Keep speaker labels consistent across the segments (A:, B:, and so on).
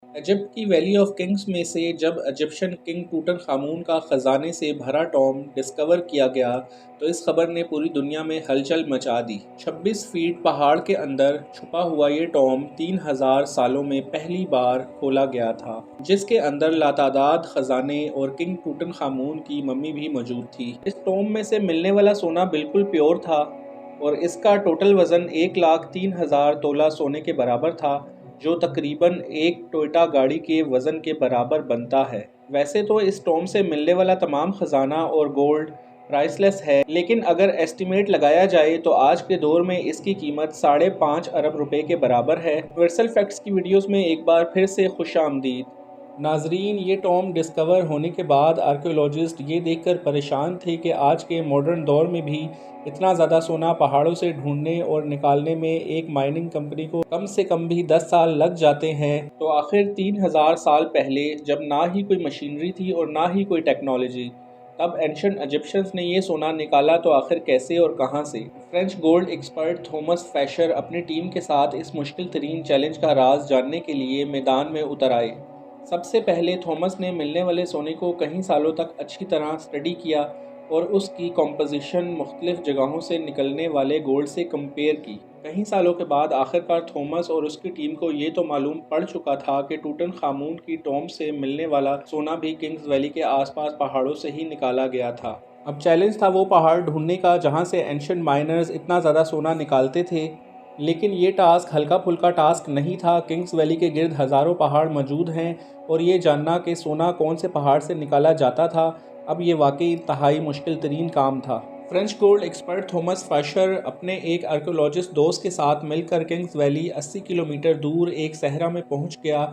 A: Egypt की valley of Kings में से जब इजिप्शियन किंग टूटनखामून का खजाने से भरा टॉम डिस्कवर किया गया तो इस खबर ने पूरी दुनिया में हलचल मचा दी। 26 फीट पहाड़ के अंदर छुपा हुआ ये टॉम 3000 सालों में पहली बार खोला गया था, जिसके अंदर लातादाद खजाने और किंग टूटनखामून की मम्मी भी मौजूद थी। इस टॉम में से मिलने वाला सोना बिल्कुल प्योर था और इसका टोटल वजन 1,03,000 तोला सोने के बराबर था, जो तकरीबन एक टोयोटा गाड़ी के वज़न के बराबर बनता है। वैसे तो इस टॉम से मिलने वाला तमाम खजाना और गोल्ड प्राइसलेस है, लेकिन अगर एस्टिमेट लगाया जाए तो आज के दौर में इसकी कीमत 5.5 अरब रुपए के बराबर है। यूनिवर्सल फैक्ट्स की वीडियोस में एक बार फिर से खुश आमदीद। नाजरीन, ये टॉम डिस्कवर होने के बाद आर्कियोलॉजिस्ट ये देखकर परेशान थे कि आज के मॉडर्न दौर में भी इतना ज़्यादा सोना पहाड़ों से ढूंढने और निकालने में एक माइनिंग कंपनी को कम से कम भी 10 साल लग जाते हैं, तो आखिर 3000 साल पहले, जब ना ही कोई मशीनरी थी और ना ही कोई टेक्नोलॉजी, तब एंशिएंट इजिप्शियंस ने ये सोना निकाला तो आखिर कैसे और कहां से? French gold expert Thomas freshener अपनी टीम के साथ इस मुश्किल तरीन चैलेंज का राज जानने के लिए मैदान में उतर आए। सबसे पहले थॉमस ने मिलने वाले सोने को कई सालों तक अच्छी तरह स्टडी किया और उसकी कॉम्पोजिशन मुख्तलिफ जगहों से निकलने वाले गोल्ड से कंपेयर की। कई सालों के बाद आखिरकार थॉमस और उसकी टीम को ये तो मालूम पड़ चुका था कि टूटनखामून की टॉम्ब से मिलने वाला सोना भी किंग्स वैली के आसपास पहाड़ों से ही निकाला गया था। अब चैलेंज था वो पहाड़ ढूंढने का जहाँ से एंशिएंट माइनर्स इतना ज़्यादा सोना निकालते थे, लेकिन ये टास्क हल्का फुल्का टास्क नहीं था। किंग्स वैली के गिर्द हज़ारों पहाड़ मौजूद हैं और ये जानना कि सोना कौन से पहाड़ से निकाला जाता था, अब ये वाकई इंतहाई मुश्किल तरीन काम था। French gold expert Thomas freshener अपने एक आर्कियोलॉजिस्ट दोस्त के साथ मिलकर किंग्स वैली 80 किलोमीटर दूर एक सहरा में पहुंच गया,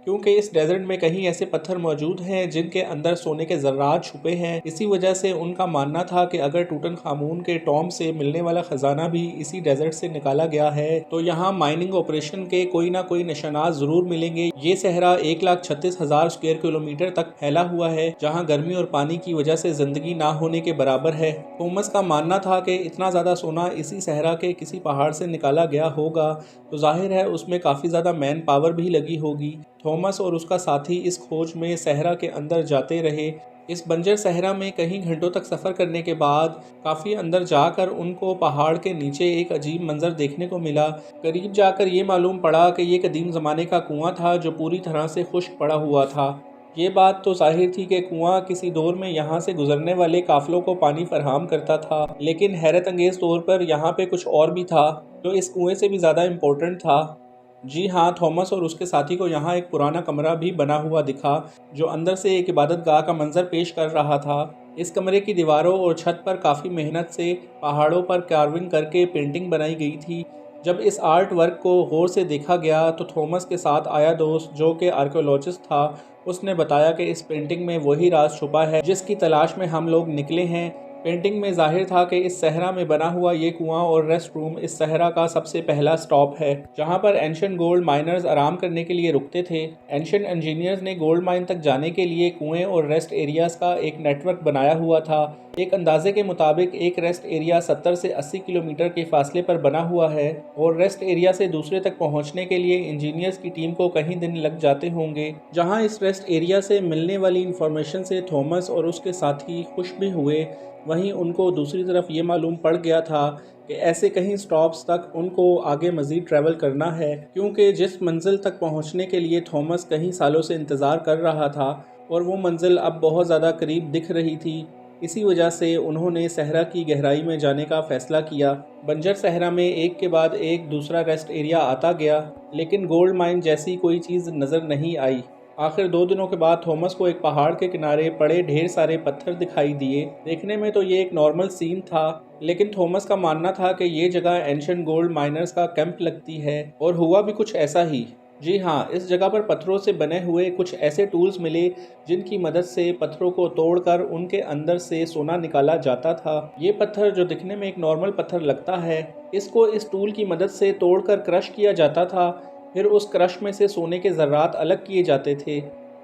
A: क्योंकि इस डेजर्ट में कहीं ऐसे पत्थर मौजूद हैं जिनके अंदर सोने के ज़र्रात छुपे हैं। इसी वजह से उनका मानना था कि अगर टूटनखामून के टॉम्ब से मिलने वाला ख़जाना भी इसी डेजर्ट से निकाला गया है तो यहाँ माइनिंग ऑपरेशन के कोई ना कोई निशानात ज़रूर मिलेंगे। ये सहरा 1,36,000 स्क्वायर किलोमीटर तक फैला हुआ है, जहाँ गर्मी और पानी की वजह से ज़िंदगी ना होने के बराबर है। थॉमस का मानना था कि इतना ज़्यादा सोना इसी सहरा के किसी पहाड़ से निकाला गया होगा, तो जाहिर है उसमें काफ़ी ज़्यादा मैन पावर भी लगी होगी। थॉमस और उसका साथी इस खोज में सहरा के अंदर जाते रहे। इस बंजर सहरा में कई घंटों तक सफ़र करने के बाद काफ़ी अंदर जाकर उनको पहाड़ के नीचे एक अजीब मंजर देखने को मिला। करीब जाकर ये मालूम पड़ा कि ये कदीम ज़माने का कुआं था जो पूरी तरह से खुश्क पड़ा हुआ था। ये बात तो जाहिर थी कि कुआं किसी दौर में यहाँ से गुजरने वाले काफिलों को पानी फराहम करता था, लेकिन हैरत अंगेज़ तौर पर यहाँ पे कुछ और भी था जो इस कुएं से भी ज़्यादा इम्पोर्टेंट था। जी हाँ, थॉमस और उसके साथी को यहाँ एक पुराना कमरा भी बना हुआ दिखा जो अंदर से एक इबादत गाह का मंजर पेश कर रहा था। इस कमरे की दीवारों और छत पर काफ़ी मेहनत से पहाड़ों पर कार्विंग करके पेंटिंग बनाई गई थी। जब इस आर्ट वर्क को गौर से देखा गया तो थॉमस के साथ आया दोस्त, जो कि आर्कियोलॉजिस्ट था, उसने बताया कि इस पेंटिंग में वही राज छुपा है जिसकी तलाश में हम लोग निकले हैं। पेंटिंग में जाहिर था कि इस सहरा में बना हुआ ये कुआं और रेस्ट रूम इस सहरा का सबसे पहला स्टॉप है, जहां पर एंशिएंट गोल्ड माइनर्स आराम करने के लिए रुकते थे। एंशिएंट इंजीनियर्स ने गोल्ड माइन तक जाने के लिए कुएं और रेस्ट एरियाज का एक नेटवर्क बनाया हुआ था। एक अंदाजे के मुताबिक एक रेस्ट एरिया 70 से 80 किलोमीटर के फासले पर बना हुआ है और रेस्ट एरिया से दूसरे तक पहुंचने के लिए इंजीनियर्स की टीम को कई दिन लग जाते होंगे। जहां इस रेस्ट एरिया से मिलने वाली इंफॉर्मेशन से थॉमस और उसके साथी खुश भी हुए, वहीं उनको दूसरी तरफ ये मालूम पड़ गया था कि ऐसे कहीं स्टॉप्स तक उनको आगे मज़ीद ट्रैवल करना है, क्योंकि जिस मंजिल तक पहुंचने के लिए थॉमस कई सालों से इंतज़ार कर रहा था और वो मंजिल अब बहुत ज़्यादा करीब दिख रही थी। इसी वजह से उन्होंने सहरा की गहराई में जाने का फ़ैसला किया। बंजर सहरा में एक के बाद एक दूसरा रेस्ट एरिया आता गया, लेकिन गोल्ड माइन जैसी कोई चीज़ नज़र नहीं आई। आखिर 2 दिनों के बाद थॉमस को एक पहाड़ के किनारे पड़े ढेर सारे पत्थर दिखाई दिए। देखने में तो ये एक नॉर्मल सीन था, लेकिन थॉमस का मानना था कि ये जगह एंशिएंट गोल्ड माइनर्स का कैंप लगती है, और हुआ भी कुछ ऐसा ही। जी हाँ, इस जगह पर पत्थरों से बने हुए कुछ ऐसे टूल्स मिले जिनकी मदद से पत्थरों को तोड़कर उनके अंदर से सोना निकाला जाता था। ये पत्थर, जो दिखने में एक नॉर्मल पत्थर लगता है, इसको इस टूल की मदद से तोड़कर क्रश किया जाता था। फिर उस क्रश में से सोने के ज़र्रात अलग किए जाते थे।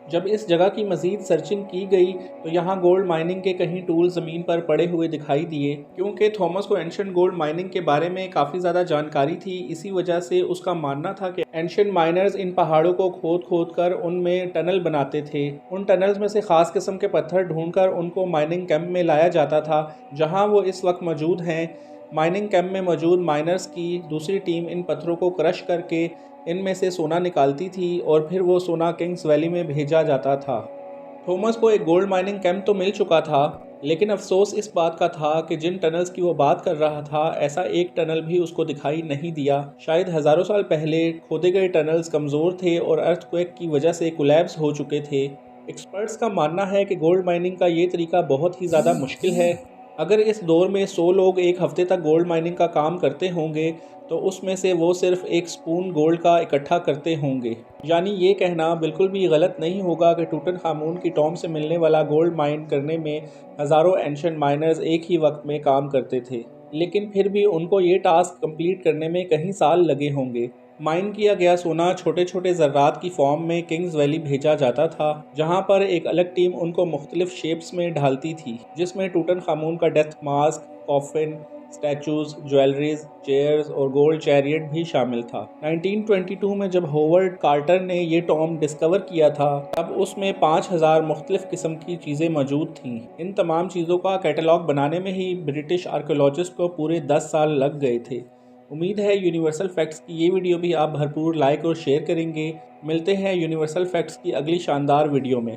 A: जब इस जगह की मज़ीद सर्चिंग की गई तो यहाँ गोल्ड माइनिंग के कहीं टूल ज़मीन पर पड़े हुए दिखाई दिए। क्योंकि थॉमस को एंशियंट गोल्ड माइनिंग के बारे में काफ़ी ज़्यादा जानकारी थी, इसी वजह से उसका मानना था कि एंशियंट माइनर्स इन पहाड़ों को खोद कर उनमें टनल बनाते थे। उन टनल्स में से ख़ास किस्म के पत्थर ढूंढकर उनको माइनिंग कैंप में लाया जाता था, जहाँ वो इस वक्त मौजूद हैं। माइनिंग कैंप में मौजूद माइनर्स की दूसरी टीम इन पत्थरों को क्रश करके इनमें से सोना निकालती थी और फिर वो सोना किंग्स वैली में भेजा जाता था। थॉमस को एक गोल्ड माइनिंग कैंप तो मिल चुका था, लेकिन अफसोस इस बात का था कि जिन टनल्स की वो बात कर रहा था, ऐसा एक टनल भी उसको दिखाई नहीं दिया। शायद हज़ारों साल पहले खोदे गए टनल्स कमज़ोर थे और अर्थक्वेक की वजह से कोलैप्स हो चुके थे। एक्सपर्ट्स का मानना है कि गोल्ड माइनिंग का ये तरीका बहुत ही ज़्यादा मुश्किल है। अगर इस दौर में 100 लोग एक हफ्ते तक गोल्ड माइनिंग का काम करते होंगे तो उसमें से वो सिर्फ एक स्पून गोल्ड का इकट्ठा करते होंगे। यानी ये कहना बिल्कुल भी गलत नहीं होगा कि टूटनखामून की टॉम से मिलने वाला गोल्ड माइन करने में हज़ारों एंशिएंट माइनर्स एक ही वक्त में काम करते थे, लेकिन फिर भी उनको ये टास्क कंप्लीट करने में कई साल लगे होंगे। माइन किया गया सोना छोटे छोटे ज़र्रात की फॉर्म में किंग्स वैली भेजा जाता था, जहां पर एक अलग टीम उनको मुख्तलिफ शेप्स में ढालती थी, जिसमें टूटनखामून का death mask, coffin, statues, jewelleries, chairs और गोल्ड चैरियट भी शामिल था। 1922 में जब होवर्ड कार्टर ने ये टॉम डिस्कवर किया था, तब उसमें 5000 मुख्तलिफ किस्म की चीज़ें मौजूद थीं। इन तमाम चीज़ों का कैटलॉग बनाने में ही ब्रिटिश आर्कियोलॉजिस्ट को पूरे 10 साल लग गए थे। उम्मीद है यूनिवर्सल फैक्ट्स की ये वीडियो भी आप भरपूर लाइक और शेयर करेंगे। मिलते हैं यूनिवर्सल फैक्ट्स की अगली शानदार वीडियो में।